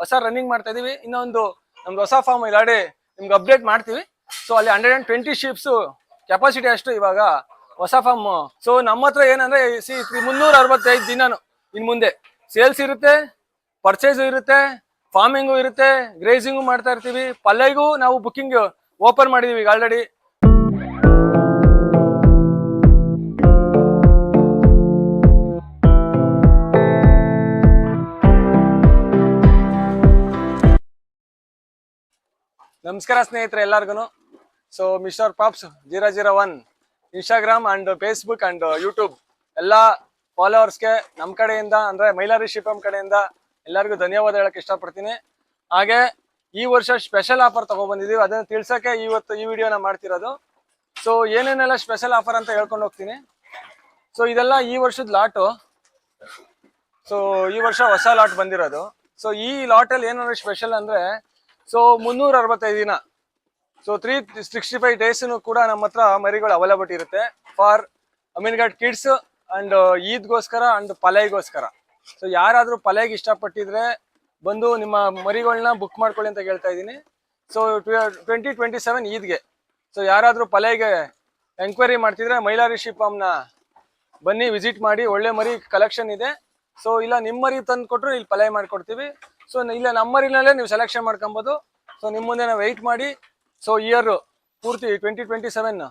ಹೊಸ ರನ್ನಿಂಗ್ ಮಾಡ್ತಾ ಇದೀವಿ. ಇನ್ನೊಂದು ನಮ್ದು ಹೊಸ ಫಾರ್ಮ್ ಇಲ್ಲಾಡಿ ನಿಮ್ಗೆ ಅಪ್ಡೇಟ್ ಮಾಡ್ತೀವಿ. ಸೊ ಅಲ್ಲಿ 120 ಶೀಪ್ಸ್ ಕೆಪಾಸಿಟಿ ಅಷ್ಟು ಇವಾಗ ಹೊಸ ಫಾರ್ಮ್. ಸೊ ನಮ್ಮ ಹತ್ರ ಏನಂದ್ರೆ 365 ದಿನಾನು ಇನ್ ಮುಂದೆ ಸೇಲ್ಸ್ ಇರುತ್ತೆ, ಪರ್ಚೇಸ್ ಇರುತ್ತೆ, ಫಾರ್ಮಿಂಗು ಇರುತ್ತೆ, ಗ್ರೇಸಿಂಗು ಮಾಡ್ತಾ ಇರ್ತೀವಿ. ಪಲ್ಲೆಗೂ ನಾವು ಬುಕ್ಕಿಂಗ್ ಓಪನ್ ಮಾಡಿದೀವಿ ಈಗ ಆಲ್ರೆಡಿ. ನಮಸ್ಕಾರ ಸ್ನೇಹಿತರೆ ಎಲ್ಲರಿಗೂ. So mister pops 001 Instagram and Facebook and YouTube ಎಲ್ಲ ಫಾಲೋವರ್ಸ್ಗೆ ನಮ್ಮ ಕಡೆಯಿಂದ ಅಂದ್ರೆ ಮೈಲಾರಿ ಶಿಪಂ ಕಡೆಯಿಂದ ಎಲ್ಲರಿಗೂ ಧನ್ಯವಾದ ಹೇಳಕ್ ಇಷ್ಟಪಡ್ತೀನಿ. ಹಾಗೆ ಈ ವರ್ಷ ಸ್ಪೆಷಲ್ ಆಫರ್ ತಗೊಬಂದಿದೀವಿ, ಅದನ್ನ ತಿಳ್ಸಕ್ಕೆ ಇವತ್ತು ಈ ವಿಡಿಯೋನ ಮಾಡ್ತಿರೋದು. ಸೊ ಏನೇನೆಲ್ಲ ಸ್ಪೆಷಲ್ ಆಫರ್ ಅಂತ ಹೇಳ್ಕೊಂಡು ಹೋಗ್ತೀನಿ. ಸೊ ಇದೆಲ್ಲ ಈ ವರ್ಷದ ಲಾಟು. ಸೊ ಈ ವರ್ಷ ಹೊಸ ಲಾಟ್ ಬಂದಿರೋದು. ಸೊ ಈ ಲಾಟಲ್ಲಿ ಏನಾದ್ರು ಸ್ಪೆಷಲ್ ಅಂದ್ರೆ ಸೊ 365 ದಿನ, ಸೊ 365 ಡೇಸ್ನು ಕೂಡ ನಮ್ಮ ಹತ್ರ ಮರಿಗಳು ಅವೈಲಬಿಲಿಟಿ ಇರುತ್ತೆ ಫಾರ್ ಅಮೀನ್ಘಾಟ್ ಕಿಡ್ಸ್ ಅಂಡ್ ಈದ್ಗೋಸ್ಕರ ಅಂಡ್ ಪಲೈಗೋಸ್ಕರ. ಸೊ ಯಾರಾದ್ರೂ ಪಲೈಗೆ ಇಷ್ಟಪಟ್ಟಿದ್ರೆ ಬಂದು ನಿಮ್ಮ ಮರಿಗಳನ್ನ ಬುಕ್ ಮಾಡ್ಕೊಳ್ಳಿ ಅಂತ ಹೇಳ್ತಾ ಇದ್ದೀನಿ. ಸೊ 2027 ಈದ್ಗೆ ಸೊ ಯಾರಾದ್ರೂ ಪಲೈಗೆ ಎಂಕ್ವೈರಿ ಮಾಡ್ತಿದ್ರೆ ಮೈಲಾರಿ ಶಿಪಂನ ಬನ್ನಿ, ವಿಸಿಟ್ ಮಾಡಿ. ಒಳ್ಳೆ ಮರಿ ಕಲೆಕ್ಷನ್ ಇದೆ. ಸೊ ಇಲ್ಲ ನಿಮ್ಮ ಮರಿ ತಂದು ಕೊಟ್ಟರು ಇಲ್ಲಿ ಪಲೈ ಮಾಡ್ಕೊಡ್ತೀವಿ. ಸೊ ಇಲ್ಲ ನಮ್ಮ ಮರಿನಲ್ಲೇ ನೀವು ಸೆಲೆಕ್ಷನ್ ಮಾಡ್ಕೊಬೋದು. ಸೊ ನಿಮ್ಮ ಮುಂದೆ ನಾವು ವೆಯ್ಟ್ ಮಾಡಿ ಸೊ ಇಯರ್ ಪೂರ್ತಿ 2027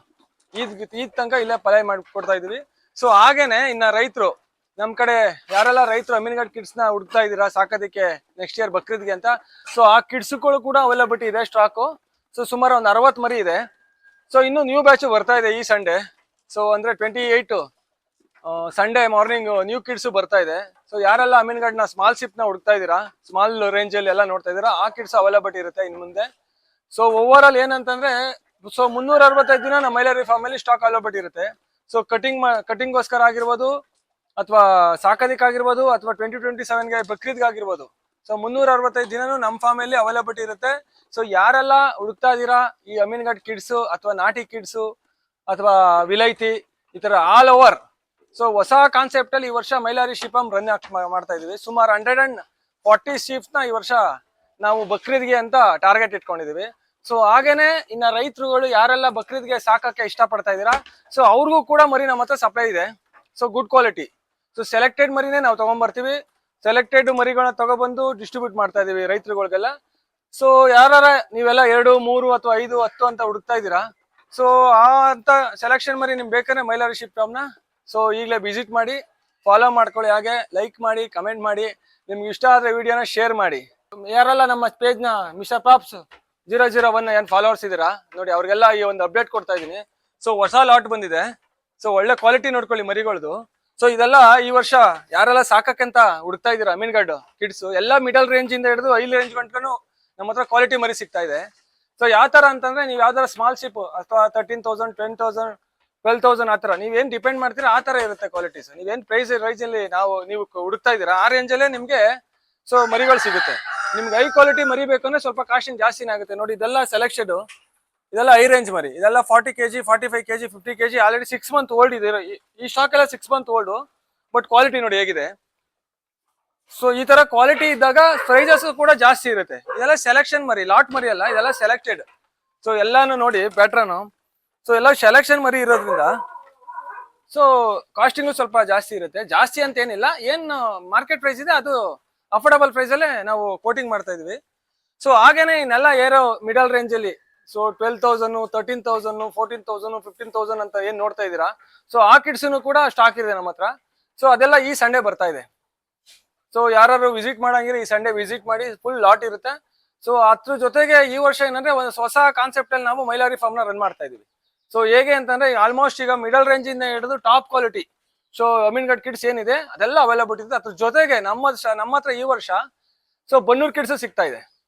ಈದ್ ತನಕ ಇಲ್ಲೇ ಪಲೈ ಮಾಡಿಕೊಡ್ತಾ ಇದೀವಿ. ಸೊ ಹಾಗೇನೆ ಇನ್ನ ರೈತರು ನಮ್ಮ ಕಡೆ ಯಾರೆಲ್ಲ ರೈತರು ಅಮೀನ್ಘಾಟ್ ಕಿಡ್ಸ್ನ ಹುಡುಕ್ತಾ ಇದ್ದೀರಾ ಸಾಕೋದಕ್ಕೆ ನೆಕ್ಸ್ಟ್ ಇಯರ್ ಬಕ್ರೀದ್ಗೆ ಅಂತ, ಸೊ ಆ ಕಿಡ್ಸ್ಗಳು ಕೂಡ ಅವೈಲಬಿಲಿಟಿ ಇದೆ ಸ್ಟಾಕು. ಸೊ ಸುಮಾರು ಒಂದು 60 ಮರಿ ಇದೆ. ಸೊ ಇನ್ನು ನ್ಯೂ ಬ್ಯಾಚ್ ಬರ್ತಾ ಇದೆ ಈ ಸಂಡೇ. ಸೊ ಅಂದ್ರೆ 28 ಸಂಡೇ ಮಾರ್ನಿಂಗ್ ನ್ಯೂ ಕಿಡ್ಸ್ ಬರ್ತಾ ಇದೆ. ಸೊ ಯಾರೆಲ್ಲ ಅಮೀನ್ಘಾಟ್ನ ಸ್ಮಾಲ್ ಶಿಪ್ನ ಹುಡುಕ್ತಾ ಇದ್ದೀರಾ, ಸ್ಮಾಲ್ ರೇಂಜಲ್ಲಿ ಎಲ್ಲ ನೋಡ್ತಾ ಇದ್ದೀರಾ, ಆ ಕಿಡ್ಸ್ ಅವೈಲಬಿಲಿಟಿ ಇರುತ್ತೆ ಇನ್ನು ಮುಂದೆ. ಸೊ ಓವರ್ ಆಲ್ ಏನಂತಂದ್ರೆ ಸೊ 365 ದಿನ ನಮ್ಮ ಮೈಲಾರಿ ಫಾರ್ಮ್ ಅಲ್ಲಿ ಸ್ಟಾಕ್ ಅವೈಲಬಿಲಿಟಿ ಇರುತ್ತೆ. ಸೊ ಕಟಿಂಗ್ಗೋಸ್ಕರ ಆಗಿರ್ಬೋದು, ಅಥವಾ ಸಾಕೋದಕ್ಕಾಗಿರ್ಬೋದು, ಅಥವಾ 2027ಗೆ ಬಕ್ರೀದ್ಗಾಗಿರ್ಬೋದು. ಸೊ 365 ದಿನನೂ ನಮ್ಮ ಫಾರ್ಮ್ ಅಲ್ಲಿ ಅವೈಲಬಿಲಿಟಿ ಇರುತ್ತೆ. ಸೊ ಯಾರೆಲ್ಲ ಹುಡುಕ್ತಾ ಇದ್ದೀರಾ ಈ ಅಮೀನ್ಘಾಟ್ ಕಿಡ್ಸ್ ಅಥವಾ ನಾಟಿ ಕಿಡ್ಸು ಅಥವಾ ವಿಲೈತಿ ಈ ತರ ಆಲ್ ಓವರ್, ಸೊ ಹೊಸ ಕಾನ್ಸೆಪ್ಟ್ ಅಲ್ಲಿ ಈ ವರ್ಷ ಮೈಲಾರಿ ಶಿಪಂ ರನ್ ಮಾಡ್ತಾ ಇದೀವಿ. ಸುಮಾರು 140 ಶೀಪ್ಸ್ ನ ಈ ವರ್ಷ ನಾವು ಬಕ್ರೀದ್ಗೆ ಅಂತ ಟಾರ್ಗೆಟ್ ಇಟ್ಕೊಂಡಿದೀವಿ. ಸೊ ಹಾಗೇನೆ ಇನ್ನ ರೈತರುಗಳು ಯಾರೆಲ್ಲ ಬಕ್ರೀದ್ಗೆ ಸಾಕಕ್ಕೆ ಇಷ್ಟಪಡ್ತಾ ಇದೀರಾ, ಸೊ ಅವ್ರಿಗೂ ಕೂಡ ಮರಿ ನಮ್ಮ ಹತ್ರ ಸಪ್ಲೈ ಇದೆ. So good quality, so selected ಮರಿನೇ ನಾವು ತಗೊಂಡ್ಬರ್ತೀವಿ. ಸೆಲೆಕ್ಟೆಡ್ ಮರಿಗಳನ್ನ ತಗೊಬಂದು ಡಿಸ್ಟ್ರಿಬ್ಯೂಟ್ ಮಾಡ್ತಾ ಇದೀವಿ ರೈತರುಗಳಿಗೆಲ್ಲ. ಸೊ ಯಾರ ನೀವೆಲ್ಲ 2, 3 ಅಥವಾ 5, 10 ಅಂತ ಹುಡುಕ್ತಾ ಇದ್ದೀರಾ, ಸೊ ಆ ಅಂತ ಸೆಲೆಕ್ಷನ್ ಮರಿ ನಿಮ್ಗೆ ಬೇಕಾದ್ರೆ ಮೈಲಾರಿ ಶಿಪಂನ ಸೊ ಈಗಲೇ ವಿಸಿಟ್ ಮಾಡಿ, ಫಾಲೋ ಮಾಡ್ಕೊಳ್ಳಿ. ಹಾಗೆ ಲೈಕ್ ಮಾಡಿ, ಕಮೆಂಟ್ ಮಾಡಿ, ನಿಮ್ಗೆ ಇಷ್ಟ ಆದ್ರೆ ವಿಡಿಯೋನ ಶೇರ್ ಮಾಡಿ. ಯಾರೆಲ್ಲ ನಮ್ಮ ಪೇಜ್ನ ಮಿಸ್ಟರ್ ಪಾಪ್ಸ್ 001 ಏನ್ ಫಾಲೋವರ್ಸ್ ಇದ್ದೀರಾ ನೋಡಿ, ಅವ್ರಿಗೆಲ್ಲ ಈ ಒಂದು ಅಪ್ಡೇಟ್ ಕೊಡ್ತಾ ಇದ್ದೀನಿ. ಸೊ ಹೊಸ ಲಾಟ್ ಬಂದಿದೆ. ಸೊ ಒಳ್ಳೆ ಕ್ವಾಲಿಟಿ ನೋಡ್ಕೊಳ್ಳಿ ಮರಿಗಳದು. ಸೊ ಇದೆಲ್ಲ ಈ ವರ್ಷ ಯಾರೆಲ್ಲ ಸಾಕಕ್ಕಂತ ಹುಡುಕ್ತಾ ಇದ್ದೀರಾ ಅಮೀನ್ಘಾಟ್ ಕಿಡ್ಸ್ ಎಲ್ಲ ಮಿಡಲ್ ರೇಂಜ್ ಇಂದ ಹಿಡಿದು ಹೈ ರೇಂಜ್ ಗಂಟನು ನಮ್ಮ ಹತ್ರ ಕ್ವಾಲಿಟಿ ಮರಿ ಸಿಗ್ತಾ ಇದೆ. ಸೊ ಯಾವ ತರ ಅಂತಂದ್ರೆ ನೀವು ಯಾವ್ದಾರ ಸ್ಮಾಲ್ ಶಿಪ್ ಅಥವಾ 13,000, 10,000, 12,000 ಆ ತರ ನೀವೇನ್ ಡಿಪೆಂಡ್ ಮಾಡ್ತೀರಾ ಆ ತರ ಇರುತ್ತೆ ಕ್ವಾಲಿಟೀಸ್. ನೀವೇನ್ ಪ್ರೈಸ್ ಅಲ್ಲಿ ನೀವು ಹುಡುಕ್ತಾ ಇದ್ದೀರಾ ಆ ರೇಂಜ್ ಅಲ್ಲೇ ನಿಮ್ಗೆ ಸೊ ಮರಿಗಳು ಸಿಗುತ್ತೆ. ನಿಮ್ಗೆ ಹೈ ಕ್ವಾಲಿಟಿ ಮರಿ ಬೇಕಂದ್ರೆ ಸ್ವಲ್ಪ ಕಾಸ್ಟಿಂಗ್ ಜಾಸ್ತಿನೇ ಆಗುತ್ತೆ. ನೋಡಿ ಇದೆಲ್ಲ ಸೆಲೆಕ್ಷನ್, ಇದೆಲ್ಲ ಹೈ ರೇಂಜ್ ಮರಿ. ಇದೆಲ್ಲ 40 kg, 45 kg, 50 kg already 6 month old ಇದೆ. ಈ ಸ್ಟಾಕ್ ಎಲ್ಲ 6 ಮಂತ್ ಓಲ್ಡ್, ಬಟ್ ಕ್ವಾಲಿಟಿ ನೋಡಿ ಹೇಗಿದೆ. ಸೊ ಈ ತರ ಕ್ವಾಲಿಟಿ ಇದ್ದಾಗ ಪ್ರೈಸಸ್ ಕೂಡ ಜಾಸ್ತಿ ಇರುತ್ತೆ. ಇದೆಲ್ಲ ಸೆಲೆಕ್ಷನ್ ಮರಿ, ಲಾಟ್ ಮರಿ ಅಲ್ಲ, ಇದೆಲ್ಲ ಸೆಲೆಕ್ಟೆಡ್. ಸೊ ಎಲ್ಲಾನು ನೋಡಿ ಪ್ಯಾಟ್ರನ್, ಸೊ ಎಲ್ಲ ಸೆಲೆಕ್ಷನ್ ಮರಿ ಇರೋದ್ರಿಂದ ಸೊ ಕಾಸ್ಟಿಂಗು ಸ್ವಲ್ಪ ಜಾಸ್ತಿ ಇರುತ್ತೆ. ಜಾಸ್ತಿ ಅಂತ ಏನಿಲ್ಲ, ಏನ್ ಮಾರ್ಕೆಟ್ ಪ್ರೈಸ್ ಇದೆ ಅದು ಅಫೋರ್ಡಬಲ್ ಪ್ರೈಸ್ ಅಲ್ಲೇ ನಾವು ಕೋಟಿಂಗ್ ಮಾಡ್ತಾ ಇದೀವಿ. ಸೊ ಹಾಗೇನೆ ಇನ್ನೆಲ್ಲ ಏರೋ ಮಿಡಲ್ ರೇಂಜ್ ಅಲ್ಲಿ ಸೊ 12,000, 13,000, 14,000, 15,000 ಅಂತ ಏನ್ ನೋಡ್ತಾ ಇದ್ದೀರಾ, ಸೊ ಆ ಕಿಡ್ಸ್ನು ಕೂಡ ಸ್ಟಾಕ್ ಇದೆ ನಮ್ಮ ಹತ್ರ. ಸೊ ಅದೆಲ್ಲ ಈ ಸಂಡೇ ಬರ್ತಾ ಇದೆ. ಸೊ ಯಾರು ವಿಸಿಟ್ ಮಾಡಂಗಿದ್ರೆ ಈ ಸಂಡೇ ವಿಸಿಟ್ ಮಾಡಿ, ಫುಲ್ ಲಾಟ್ ಇರುತ್ತೆ. ಸೊ ಅದ್ರ ಜೊತೆಗೆ ಈ ವರ್ಷ ಏನಂದ್ರೆ ಹೊಸ ಕಾನ್ಸೆಪ್ಟ್ ಅಲ್ಲಿ ನಾವು ಮೈಲಾರಿ ಫಾರ್ಮ್ ನ ರನ್ ಮಾಡ್ತಾ ಇದೀವಿ. ಸೊ ಹೇಗೆ ಅಂತಂದ್ರೆ ಆಲ್ಮೋಸ್ಟ್ ಈಗ ಮಿಡಲ್ ರೇಂಜ್ ಇಂದ ಹಿಡಿದು ಟಾಪ್ ಕ್ವಾಲಿಟಿ ಸೊ ಅಮೀನ್ಘಾಟ್ ಕಿಡ್ಸ್ ಏನಿದೆ ಅದೆಲ್ಲ ಅವೈಲಬಿಲಿಟಿ ಇದೆ. ಅದ್ರ ಜೊತೆಗೆ ನಮ್ಮ ಹತ್ರ ಈ ವರ್ಷ ಸೊ ಬನ್ನೂರ್ ಕಿಡ್ಸ್ ಸಿಗ್ತಾ ಇದೆ,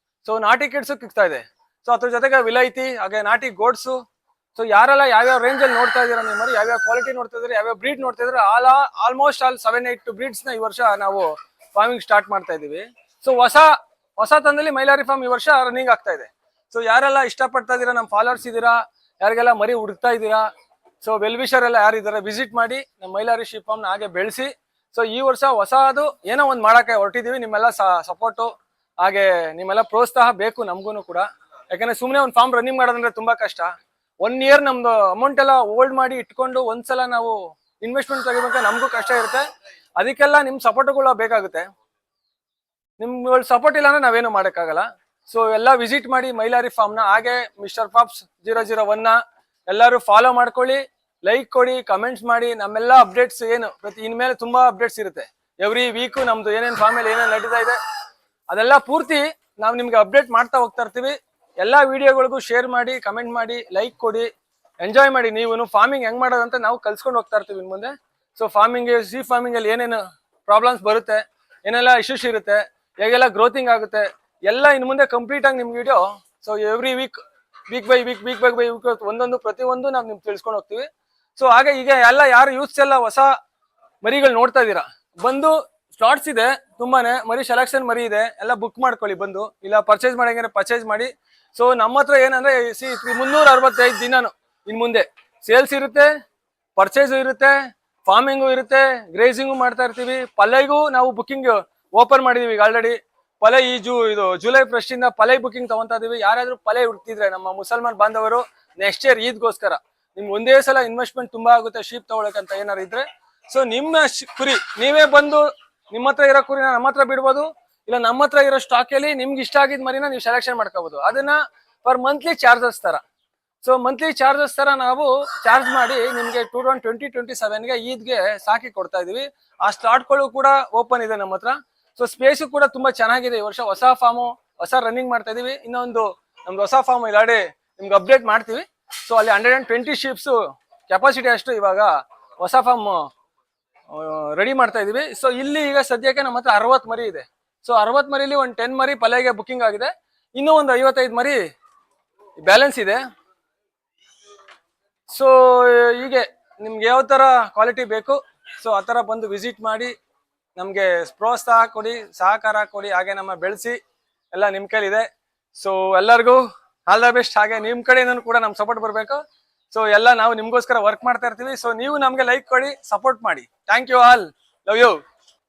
ಸೊ ನಾಟಿ ಕಿಡ್ಸ್ ಸಿಗ್ತಾ ಇದೆ. ಸೊ ಅದ್ರ ಜೊತೆಗೆ ವಿಲೈತಿ ಹಾಗೆ ನಾಟಿ ಗೋಡ್ಸು. ಸೊ ಯಾರೆಲ್ಲ ಯಾವ್ಯಾವ ರೇಂಜ್ ಅಲ್ಲಿ ನೋಡ್ತಾ ಇದೀರಾ ನೀವು ಮರಿ, ಯಾವ್ಯಾವ ಕ್ವಾಲಿಟಿ ನೋಡ್ತಾ ಇದ್ರೆ, ಯಾವ್ಯಾವ ಬ್ರೀಡ್ ನೋಡ್ತಾ ಇದ್ರೆ, ಆಲ್ಮೋಸ್ಟ್ 7-8 ಬ್ರೀಡ್ಸ್ ನ ಈ ವರ್ಷ ನಾವು ಫಾರ್ಮಿಂಗ್ ಸ್ಟಾರ್ಟ್ ಮಾಡ್ತಾ ಇದೀವಿ. ಸೊ ಹೊಸ ತಂದಲ್ಲಿ ಮೈಲಾರಿ ಫಾರ್ಮ್ ಈ ವರ್ಷ ರನ್ನಿಂಗ್ ಆಗ್ತಾ ಇದೆ. ಸೊ ಯಾರೆಲ್ಲ ಇಷ್ಟಪಡ್ತಾ ಇದೀರಾ, ನಮ್ಮ ಫಾಲೋವರ್ಸ್ ಇದ್ದೀರಾ, ಯಾರಿಗೆಲ್ಲ ಮರಿ ಹುಡುಕ್ತಾ ಇದ್ದೀರಾ, ಸೊ ವೆಲ್ವಿಷರ್ ಎಲ್ಲ ಯಾರಿದ್ದಾರೆ ವಿಸಿಟ್ ಮಾಡಿ ನಮ್ಮ ಮೈಲಾರಿ ಶಿಪಂನ ಹಾಗೆ ಬೆಳೆಸಿ. ಸೊ ಈ ವರ್ಷ ಹೊಸದು ಏನೋ ಒಂದು ಮಾಡಕ್ಕೆ ಹೊರಟಿದೀವಿ. ನಿಮ್ಮೆಲ್ಲ ಸಪೋರ್ಟು ಹಾಗೆ ನಿಮ್ಮೆಲ್ಲ ಪ್ರೋತ್ಸಾಹ ಬೇಕು ನಮಗೂ ಕೂಡ. ಯಾಕಂದ್ರೆ ಸುಮ್ಮನೆ ಒಂದು ಫಾರ್ಮ್ ರನ್ನಿಂಗ್ ಮಾಡೋದಂದ್ರೆ ತುಂಬಾ ಕಷ್ಟ. 1 ಇಯರ್ ನಮ್ದು ಅಮೌಂಟ್ ಎಲ್ಲ ಹೋಲ್ಡ್ ಮಾಡಿ ಇಟ್ಕೊಂಡು ಒಂದ್ಸಲ ನಾವು ಇನ್ವೆಸ್ಟ್ಮೆಂಟ್ ತೆಗಿಬೇಕಾದ್ರೆ ನಮಗೂ ಕಷ್ಟ ಇರುತ್ತೆ. ಅದಕ್ಕೆಲ್ಲ ನಿಮ್ ಸಪೋರ್ಟ್ಗಳು ಬೇಕಾಗುತ್ತೆ. ನಿಮ್ಗಳ ಸಪೋರ್ಟ್ ಇಲ್ಲ ಅಂದ್ರೆ ನಾವೇನು ಮಾಡೋಕ್ಕಾಗಲ್ಲ. ಸೊ ಎಲ್ಲ ವಿಸಿಟ್ ಮಾಡಿ ಮೈಲಾರಿ ಫಾರ್ಮ್ನ. ಹಾಗೆ ಮಿಸ್ಟರ್ ಪಾಪ್ಸ್ 001 ನ ಎಲ್ಲರೂ ಫಾಲೋ ಮಾಡ್ಕೊಳ್ಳಿ, ಲೈಕ್ ಕೊಡಿ, ಕಮೆಂಟ್ಸ್ ಮಾಡಿ. ನಮ್ಮೆಲ್ಲ ಅಪ್ಡೇಟ್ಸ್ ಏನು ಇನ್ಮೇಲೆ ತುಂಬಾ ಅಪ್ಡೇಟ್ಸ್ ಇರುತ್ತೆ. ಎವ್ರಿ ವೀಕು ನಮ್ದು ಏನೇನು ಫಾರ್ಮಲ್ಲಿ ಏನೇನು ನಡೀತಾ ಇದೆ ಅದೆಲ್ಲ ಪೂರ್ತಿ ನಾವು ನಿಮ್ಗೆ ಅಪ್ಡೇಟ್ ಮಾಡ್ತಾ ಹೋಗ್ತಾ ಇರ್ತೀವಿ. ಎಲ್ಲ ವಿಡಿಯೋಗಳಿಗೂ ಶೇರ್ ಮಾಡಿ, ಕಮೆಂಟ್ ಮಾಡಿ, ಲೈಕ್ ಕೊಡಿ, ಎಂಜಾಯ್ ಮಾಡಿ. ನೀವು ಫಾರ್ಮಿಂಗ್ ಹೆಂಗ್ ಮಾಡೋದಂತ ನಾವು ಕಲ್ಸ್ಕೊಂಡು ಹೋಗ್ತಾ ಇರ್ತೀವಿ ಇನ್ ಮುಂದೆ. ಸೊ ಫಾರ್ಮಿಂಗ್, ಫಾರ್ಮಿಂಗ್ ಅಲ್ಲಿ ಏನೇನು ಪ್ರಾಬ್ಲಮ್ಸ್ ಬರುತ್ತೆ, ಏನೆಲ್ಲ ಇಶ್ಯೂಸ್ ಇರುತ್ತೆ, ಹೇಗೆಲ್ಲ ಗ್ರೋತಿಂಗ್ ಆಗುತ್ತೆ, ಎಲ್ಲ ಇನ್ ಮುಂದೆ ಕಂಪ್ಲೀಟ್ ಆಗಿ ನಿಮ್ video. So every week by week ಒಂದೊಂದು ಪ್ರತಿಯೊಂದು ನಾವು ನಿಮ್ಗೆ ತಿಳ್ಸ್ಕೊಂಡು ಹೋಗ್ತೀವಿ. ಸೊ ಹಾಗೆ ಈಗ ಎಲ್ಲ ಯಾರು ಯೂತ್ಸ್ ಎಲ್ಲ ಹೊಸ ಮರಿಗಳು ನೋಡ್ತಾ ಇದೀರಾ, ಬಂದು ಸ್ಲಾಟ್ಸ್ ಇದೆ ತುಂಬಾನೇ, ಮರಿ ಸೆಲೆಕ್ಷನ್ ಮರಿ ಇದೆ, ಎಲ್ಲ ಬುಕ್ ಮಾಡ್ಕೊಳ್ಳಿ ಬಂದು. ಇಲ್ಲ ಪರ್ಚೇಸ್ ಮಾಡಂಗಿದ್ರೆ ಪರ್ಚೇಸ್ ಮಾಡಿ. ಸೊ ನಮ್ಮ ಹತ್ರ ಏನಂದ್ರೆ 365 ದಿನಾನು ಇನ್ ಮುಂದೆ ಸೇಲ್ಸ್ ಇರುತ್ತೆ, ಪರ್ಚೇಸ್ ಇರುತ್ತೆ, ಫಾರ್ಮಿಂಗು ಇರುತ್ತೆ, ಗ್ರೇಸಿಂಗು ಮಾಡ್ತಾ ಇರ್ತೀವಿ. ಪಲ್ಲೆಗೂ ನಾವು ಬುಕ್ಕಿಂಗ್ ಓಪನ್ ಮಾಡಿದೀವಿ ಈಗ ಆಲ್ರೆಡಿ. ಪಲೆ ಇದು ಜುಲೈ ಫಸ್ಟ್ ಇಂದ ಪಲೆ ಬುಕ್ಕಿಂಗ್ ತಗೊಂತಾ ಇದೀವಿ. ಯಾರಾದ್ರೂ ಪಲೆ ಹುಡ್ತಿದ್ರೆ ನಮ್ಮ ಮುಸಲ್ಮಾನ್ ಬಾಂಧವರು ನೆಕ್ಸ್ಟ್ ಇಯರ್ ಈದ್ಗೋಸ್ಕರ, ನಿಮ್ಗೆ ಒಂದೇ ಸಲ ಇನ್ವೆಸ್ಟ್ಮೆಂಟ್ ತುಂಬಾ ಆಗುತ್ತೆ ಶೀಪ್ ತಗೊಳಕಂತ ಏನಾರು ಇದ್ರೆ, ಸೊ ನಿಮ್ಮ ಕುರಿ ನೀವೇ ಬಂದು ನಿಮ್ಮ ಹತ್ರ ಇರೋ ಕುರಿನ ನಮ್ಮ ಹತ್ರ ಬಿಡ್ಬೋದು. ಇಲ್ಲ ನಮ್ಮ ಹತ್ರ ಇರೋ ಸ್ಟಾಕ್ ಅಲ್ಲಿ ನಿಮ್ಗೆ ಇಷ್ಟ ಆಗಿದ್ ಮರಿನ ನೀವು ಸೆಲೆಕ್ಷನ್ ಮಾಡ್ಕೋಬಹುದು. ಅದನ್ನ ಪರ್ ಮಂತ್ಲಿ ಚಾರ್ಜಸ್ ತರ. ಸೊ ಮಂತ್ಲಿ ಚಾರ್ಜಸ್ ತರ ನಾವು ಚಾರ್ಜ್ ಮಾಡಿ ನಿಮ್ಗೆ 2027ಗೆ ಈದ್ಗೆ ಸಾಕಿ ಕೊಡ್ತಾ ಇದೀವಿ. ಆ ಸ್ಲಾಟ್ಗಳು ಕೂಡ ಓಪನ್ ಇದೆ ನಮ್ಮ ಹತ್ರ. ಸೊ ಸ್ಪೇಸ್ ಕೂಡ ತುಂಬಾ ಚೆನ್ನಾಗಿದೆ. ಈ ವರ್ಷ ಹೊಸ ಫಾರ್ಮು, ಹೊಸ ರನ್ನಿಂಗ್ ಮಾಡ್ತಾ ಇದೀವಿ. ಇನ್ನೊಂದು ನಮ್ದು ಹೊಸ ಫಾರ್ಮ್ ಇಲ್ಲಾಡಿ ನಿಮ್ಗೆ ಅಪ್ಡೇಟ್ ಮಾಡ್ತೀವಿ. ಸೊ ಅಲ್ಲಿ 120 ಶೀಪ್ಸ್ ಕೆಪಾಸಿಟಿ ಅಷ್ಟು ಇವಾಗ ಹೊಸ ಫಾರ್ಮ್ ರೆಡಿ ಮಾಡ್ತಾ ಇದೀವಿ. ಸೊ ಇಲ್ಲಿ ಈಗ ಸದ್ಯಕ್ಕೆ ನಮ್ಮ ಹತ್ರ 60 ಮರಿ ಇದೆ. ಸೊ 60 ಮರಿಲಿ ಒಂದು 10 ಮರಿ ಪಲ್ಲೆಗೆ ಬುಕ್ಕಿಂಗ್ ಆಗಿದೆ. ಇನ್ನೂ ಒಂದು 55 ಮರಿ ಬ್ಯಾಲೆನ್ಸ್ ಇದೆ. ಸೊ ಹೀಗೆ ನಿಮ್ಗೆ ಯಾವ ತರ ಕ್ವಾಲಿಟಿ ಬೇಕು, ಸೊ ಆ ತರ ಬಂದು ವಿಸಿಟ್ ಮಾಡಿ ನಮ್ಗೆ ಪ್ರೋತ್ಸಾಹ ಕೊಡಿ, ಸಹಕಾರ ಕೊಡಿ. ಹಾಗೆ ನಮ್ಮ ಬೆಳೆಸಿ ಎಲ್ಲ ನಿಮ್ ಕೈಲಿದೆ. ಸೊ ಎಲ್ಲರಿಗೂ ಆಲ್ ದ ಬೆಸ್ಟ್. ಹಾಗೆ ನಿಮ್ ಕಡೆಯಿಂದ ಕೂಡ ನಮ್ ಸಪೋರ್ಟ್ ಬರಬೇಕು. ಸೊ ಎಲ್ಲ ನಾವು ನಿಮ್ಗೋಸ್ಕರ ವರ್ಕ್ ಮಾಡ್ತಾ ಇರ್ತೀವಿ. ಸೊ ನೀವು ನಮ್ಗೆ ಲೈಕ್ ಕೊಡಿ, ಸಪೋರ್ಟ್ ಮಾಡಿ. Thank you all, love you.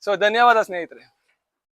So ಧನ್ಯವಾದ ಸ್ನೇಹಿತರೆ.